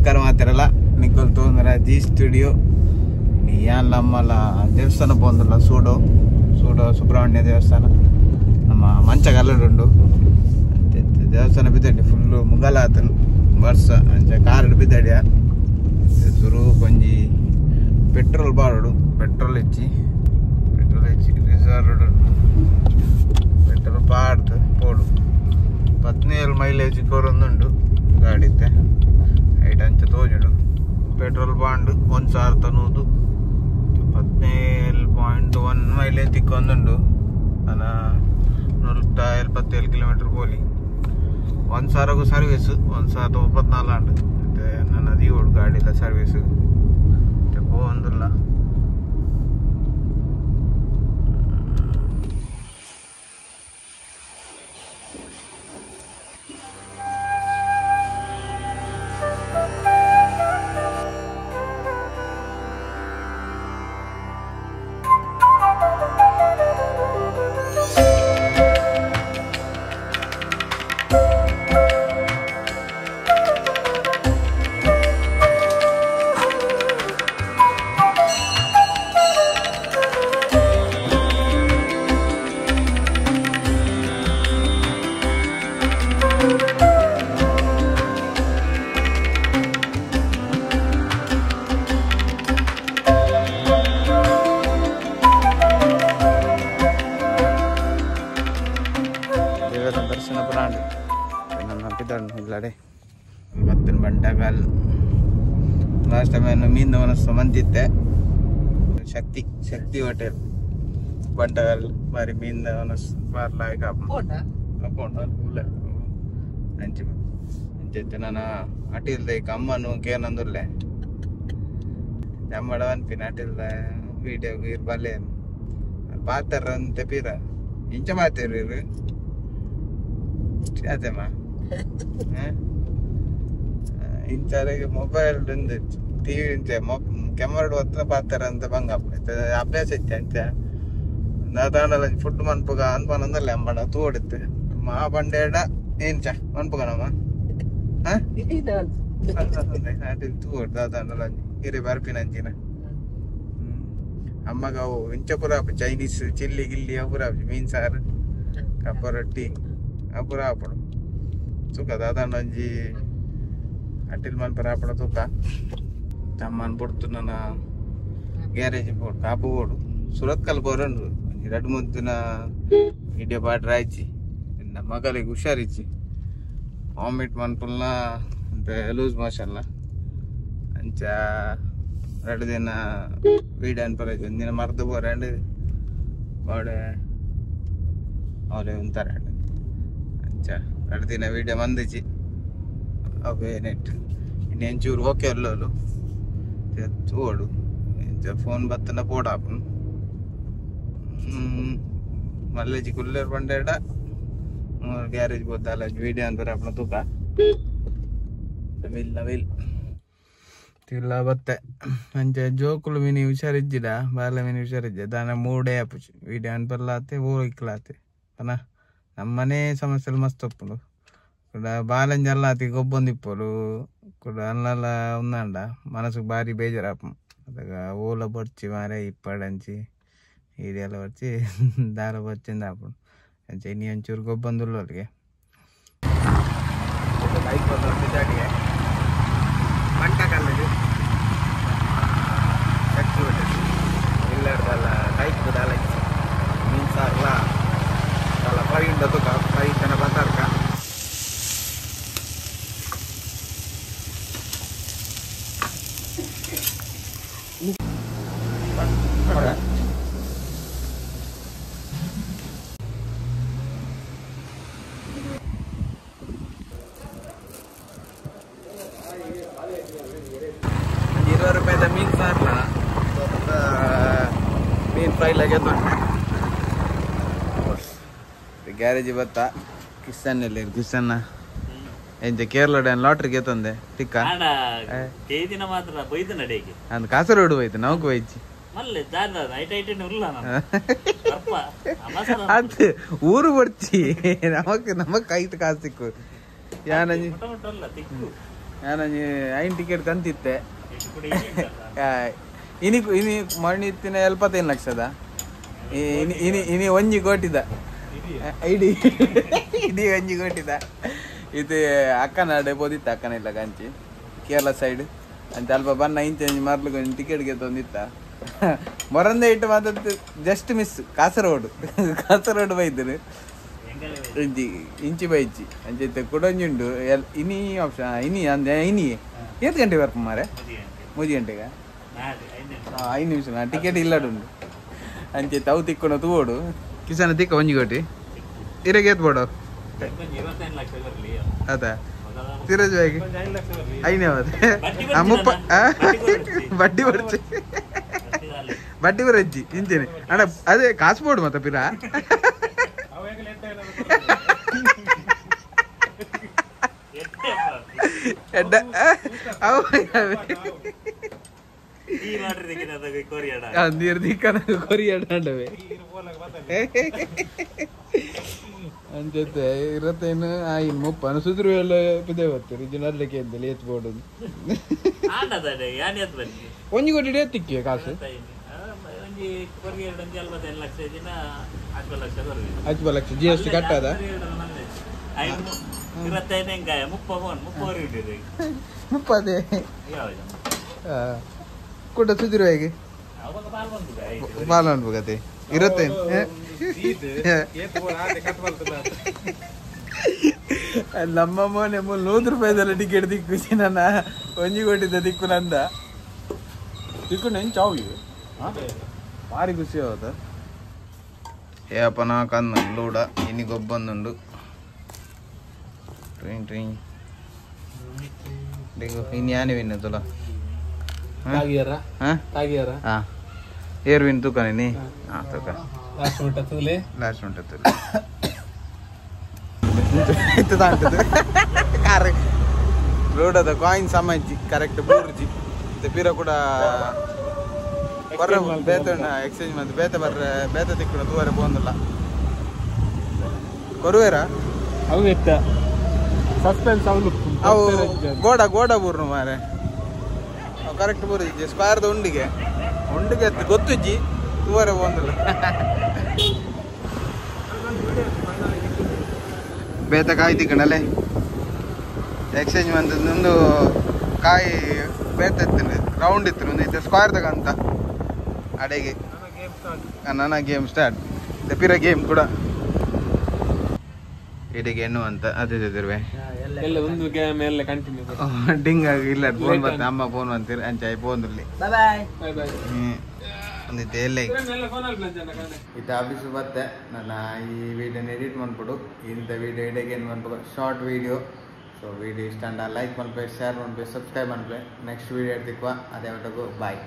ನಮಸ್ಕಾರ ಮಾತಿರಲ್ಲ ನಿಕ್ಕಲ್ ತೊಂದ್ರೆ G studio ಏನ್ಲಮ್ಮಲ್ಲ ದೇವಸ್ಥಾನ ಬಂದಲ್ಲ ಸೂಡು ಸುಬ್ರಹ್ಮಣ್ಯ ದೇವಸ್ಥಾನ ನಮ್ಮ ಮಂಚಗಲ್ಲಡುಂಡು ದೇವಸ್ಥಾನ ಬಿದ್ದಡಿ ಫುಲ್ಲು ಮುಗಲ ಆತನು ವರ್ಷ ಅಂಚ ಕಾರ್ ಬಿದ್ದಡಿಯ ಸುರು ಕೊಂಜಿ ಪೆಟ್ರೋಲ್ ಬಾಡು ಪೆಟ್ರೋಲ್ ಹೆಚ್ಚಿ ರಿಸರ್ವ್ಡ್ ಪೆಟ್ರೋಲ್ ಪಾಡ್ದು ಪೋಡು 17 ಮೈಲೇಜ್ ಕೊರೊಂದುಂಡು ಗಾಡಿತ್ತೆ ಹೈಟ್ ಅಂಚ ತೋಜುಡು ಪೆಟ್ರೋಲ್ ಬಾಂಡ್ 1000 ತನೂದು 17.1 ಮೈಲೇಜ್ ತಿಕ್ಕೊಂದುಂಡು ನನ್ನ 177 ಕಿಲೋಮೀಟರ್ ಪೋಲಿ 1000ಗೂ ಸರ್ವೀಸ್ 1024 ಅಂಡು ಮತ್ತೆ ನನ್ನ ದೀವೋಡು ಗಾಡಿಲ್ಲ ಸರ್ವೀಸ್ ಪೋಂದಿಲ್ಲ दर्शन प्राणी इलाड़े मत बंटागाल लास्ट टाइम मीन मंदिते शक्ति शक्ति होटेल बंटागाल मारी मीन पार्ला अंचे नाना अटिल अम्मन केनंदुल्ले जम्मड़वन पिन अटिल वीडियो गिर बल्ले पातर पीर इंच पातीर इंचारे मोबाइल टीवी कैमरा पातर बंग अभ्यास दादा फुड मनपुगा अनपनंदल अंबड़ तोड़ते मा बंडेड ऐन चा मनपुगनम्मा तूड़ दादा हिरी बर्पिन अम्मग इंचपुरा चैनीस चिल्ली गिल्ली अपुरा मीन सार कपरट्टी अपुरा अपड़ तुक दादा नंजी अटिल मन पर अपड़ तुक तम्मन पुड़तुना ग्यारेज बोर्ड कापू बोर्ड सूरत कल बोरंडु रेड मुद्दुना वीडियो पाट रायची मगलिगे हुषारिच्ची वामिट मनपुल्ना लूज मोशन अंच रेड दिन वीडियो अनपरायची दिन मर्द बोरंड वाडे अवले उंतारे रेड दिन वीडियो मंदिची अवे नेट इन चूर ओके चूडु फोन बत्तन पोड़ मल्लेजी कुल्लर बंडेड ग्यारेज बोता वीडियो अंतर अपना तुका नविल नविल तिल्ला बत्ते अंचे जोकुलु मिनी हुषारिज्जिड बाले मिनी हुषारिज्जे दाने मूडे आपुचि वीडियो अनपरलाते वो इक्लाते पना नम्मने समस्यलु मस्त उप्पुंडु कुडा बालन जल्लाति गोब्बोंदिप्पोलु कुडा अल्लल उन्नांड मनसुकु बारी बेजारापं अदगा ओल बर्चि मारे इप्पडंचि वीडियोल बर्चि दार बर्चिंदापुं अंचे इनि अंचूरु गोब्बोंदुल्लु अल्गे बाइक बदल बिजाडिगे बंटागल्लु शक्ति होटेल इल्लडल बाइक बदल मीन सारला तला परिंड तो का परि तन बतर का ₹20 मीन सारला मीन फ्राई लगे तो ग्यारेज बत्ता किसान किसान ಎಂತ ಕೇರಳ ಲಾಟ್ರಿ ಗೆತ್ತಂದೆ ಟಿಕ್ಕ ದಿನ ಮಾತ್ರ ಬೈದು ನಡೆಗೆ ಅಂದ ಕಾಸರಗೋಡು ಹೋಯ್ತು ನಾವು ಹೋಯ್ತು ಮಲ್ಲೆ ದಾದ ಐಟ ಐಟನೆ ಉಲ್ಲ ನಾನು ಅದು ಊರು ಬರ್ತಿ ನಮಕ್ ಕೈತ ಕಾಸು ಸಿಕ್ಕು ಯಾನಂಜಿ ಮೊಟಮೊಟ ಅಲ್ಲ ತಿಕ್ಕು ನಾನು ಐನ್ ಟಿಕೆಟ್ ತಂತಿತ್ತೆ ಇನಿ ಮಣ್ಣಿತ್ತಿನ 75 ಲಕ್ಷದ ಇನಿ ಒಂಜಿ ಕೋಟಿದ ಇಡೀ ಒಂಜಿ ಕೋಟಿದ ಇದು ಅಕ್ಕನಾಡೆ ಬೋದಿತ್ತ ಅಕ್ಕನ ಇಲ್ಲ ಕಂಚಿ ಕೇರಳ ಸೈಡ್ ಅಂತ ಅಲ್ಪ ಬಣ್ಣ ಇಂಚೆ ಮಾರ್ಲಿಕ್ಕೆ ಟಿಕೆಟ್ಗೆ ತಂದಿತ್ತ ಮೊರಂದೆ ಇಟ್ಟು ಮಾತಾಡ್ತು ಜಸ್ಟ್ ಮಿಸ್ ಕಾಸರಗೋಡು ಬೈದ್ರು ಇಂಚಿ ಬೈಚಿ ಅಂಚೈತೆ ಕುಡಂಜುಂಡು ಇನಿ ಆಪ್ಷನ್ ಇನಿ ಎಷ್ಟು ಗಂಟೆ ಬರ್ಪ ಮಾರೆ 3 ಗಂಟೆಗೆ 5 ನಿಮಿಷ ಟಿಕೆಟ್ ಇಲ್ಲಡುಂಡು ಅಂಚೆ ತಾವು ತಿಕ್ಕೊಂಡು ತೂಡು ಕಿಸನ ತಿಕ್ಕ ಒಂಜಿ ಕೋಟಿ ಇರಗೆ ಎತ್ಬೋಡು ಅದ ತಿರಜ್ ಬಾಯಿಗೆ ಐನೇ ಬಡ್ಡಿ ಬರ್ಚಿ ಬಡ್ಡಿ ಬರಜ್ಜಿ ಇಂಚೇನೆ ಅಣ್ಣ ಅದೇ ಕಾಸು ಬೋಡು ಮತ್ತೆ ಪಿರ కొరియాడవే అంతే ఇరవైను ఆయన 30 సుదురు పెద్ద రిజినర్లకి లేచిపోడు ಒಂಜಿ ಕೋಟಿ ತಿಕ್ಕಿ ಕಾಸು 40 ಲಕ್ಷ GST ಕಟ್ಟದ 30 ಕೂಡ ಸುದಿರು ಹೇಗೆ ಪಾಲು ಅನ್ಬೋಗತ್ತೆ 25 ನಮ್ಮ ಮೊನ್ನೆ 100 ರೂಪಾಯಿದೆಲ್ಲ ಟಿಕೆಟ್ ದಿಕ್ಕು ನನ್ನ ಒಂಜಿ ಕೋಟಿದ ದಿಕ್ಕು ನಂದ ದಿಕ್ಕು ನೆನ್ ಚಾವು ಭಾರಿ ಖುಷಿ ಅವತ್ತ ಏಪನ ಕನ್ನ ಲೂಡ ಇನಿ ಗೊಬ್ಬಂದುಂಡು ಟ್ರೈನ್ ಇನ್ನು ಯಾನೆ ವಿನ್ನ ತುಲ ಏರ್ ವಿನ್ ತೂಕ ನೀ ತೂಕ ಲಾಸ್ಟ್ ಉಂಟ ತೂಲೆ ರೋಡದ ಕಾಯಿನ್ ಸಮಾಜಿ ಕರೆಕ್ಟ್ ಬೂರ್ಜಿ ಪೀರ ಕೂಡ ಬರ್ರ ಬೇತ ಎಕ್ಸ್ಚೇಂಜ್ ಮಾಡಿ ಬೇತ ತಿಕ್ಕಡ ತೂವರೆ ಬಂದಿಲ್ಲ ಕೊರುವೇರ ಅವು ಎತ್ತ ಸಸ್ಪೆನ್ಸ್ ಅವು ಗೋಡ ಬೂರ್ನು ಮಾರೆ ಕರೆಕ್ಟ್ ಬೂರ್ಜಿ ಸ್ಕ್ವೇರ್ದ ಉಂಡಿಗೆ ಗೊತ್ತುಜ್ಜಿ ತೂವರೆ ಬಂದಿಲ್ಲ ಬೇತ ಕಾಯಿ ತಿಕ್ಕಣಲೆ ಎಕ್ಸ್ಚೇಂಜ್ ಒಂದು ಕಾಯಿ ಬೇತ ಎತ್ತಿನ ರೌಂಡ್ ಇತ್ತು ಒಂದು ಸ್ಕ್ವೇರ್ ತಗಂತ ಅಡೆಗೆ ನನ್ನ ಗೇಮ್ ಸ್ಟಾರ್ಟ್ ಪಿರ ಗೇಮ್ ಕೂಡ ಇಡೆಗೆ ಎನ್ನು ಅಂತ ಅದಿರುವೆ ಒಂದು ಗೇಮ್ ಎಲ್ಲ ಕಂಟಿನ್ಯೂ ಡಿಂಗ್ ಆಗಿ ಇಲ್ಲ ಫೋನ್ ಬರ್ತೆ ಅಮ್ಮ ಫೋನ್ ಬಂತೀರಿ ಅಂಚಾಯಿ ಫೋನಲ್ಲಿ ಒಂದಿತ್ತು ಎಲ್ಲ ಇದು ಆಫೀಸು ಬತ್ತೆ ನನ್ನ ಈ ವಿಡಿಯೋನ ಎಡಿಟ್ ಮಾಡ್ಬಿಡು ಇಂಥ ವಿಡಿಯೋ ಇಡೆಗೆ ಏನು ಮಾಡ್ಬೇಕು ಶಾರ್ಟ್ ವಿಡಿಯೋ ಸೊ ವಿಡಿಯೋ ಇಷ್ಟ ಲೈಕ್ ಮಾಡ್ಬೇಕು ಶೇರ್ ಮಾಡ್ಬೇಕು ಸಬ್ಸ್ಕ್ರೈಬ್ ಮಾಡ್ಬೇಕು ನೆಕ್ಸ್ಟ್ ವಿಡಿಯೋ ಇಡ್ತಿಕ್ವಾ ಅದೇ ಮಟ್ಟಕ್ಕೂ ಬಾಯ್.